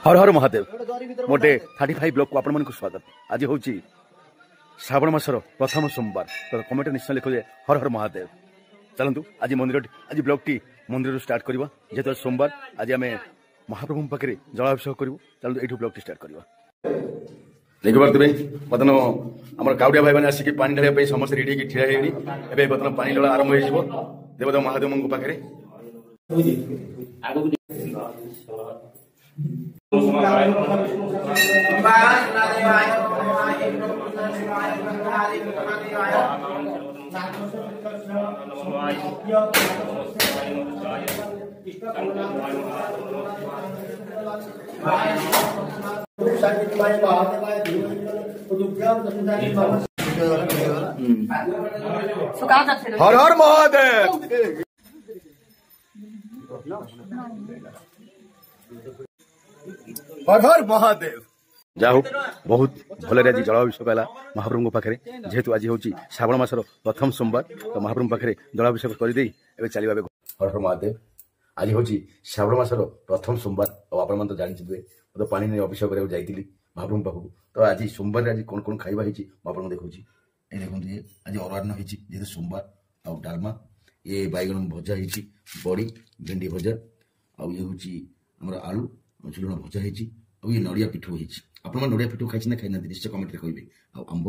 हर हर महादेव मोटे 35 ब्लॉक को आपण स्वागत। आज हूँ श्रावण मासर प्रथम सोमवार। तो कमेंट निश्चय लिखे हर हर महादेव। चलतु आज मंदिर आज ब्लॉक टी मंदिर स्टार्ट करवा जेहेतु सोमवार। आज आम महाप्रभु पाखे जलाभिषेक करूँ। चलतु ये ब्लॉक टी स्टार्ट करवा। देखिपे बर्तन आम काउड़िया भाई मैंने आसिक पानी ढाई समस्त रेडी ठिया है। बर्तन पानी ढला आरंभ हो देवदेव महादेव पाखे हर हर महादेव। हर हर महादेव। जाओ बहुत भल आज जलाभिषेक है महाप्रभु पाखे जेहेतु आज हूँ श्रावण मासर प्रथम सोमवार। तो महाप्रभु पाखे जलाभिषेक करदे चलिए। हर हर महादेव। आज हूँ श्रावण मासर प्रथम सोमवार और आप जानते तो पानी नहीं अभिषेक कराया जाइली महाप्रभु पाखक। तो आज सोमवार आज कौन कौन खाଇବା ହେଇଛି आपको देखा। ये देखते आज अरुआन्न जेहतु सोमवार आ डालमा ये बैगन भजा है बड़ी भेंडी भजा ये हूँ आलू झुलण भजा है ये नड़िया पिठू है। आपण नड़िया पिठू खाई ना खाई ना निश्चय कमेंट रे कहिबे। आंब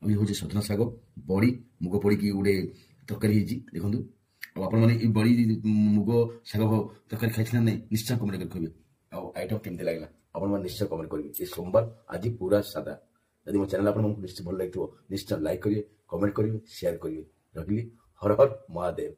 ये हूँ सजना शाग बड़ी मुग पड़ी गोटे तरकारी देखो। आपण मैंने बड़ी मुग शाग तरकारी खाई ना नहीं निश्चय कमेंट कर कहिबे। आइटम केमती लगला आपण निश्चय कमेंट करेंगे। ये सोमवार आज पूरा सादा। यदि मो चैनल आपको निश्चय भल लगे निश्चय लाइक करिए, कमेंट करिए, शेयर करिए। रखिली हर हर महादेव।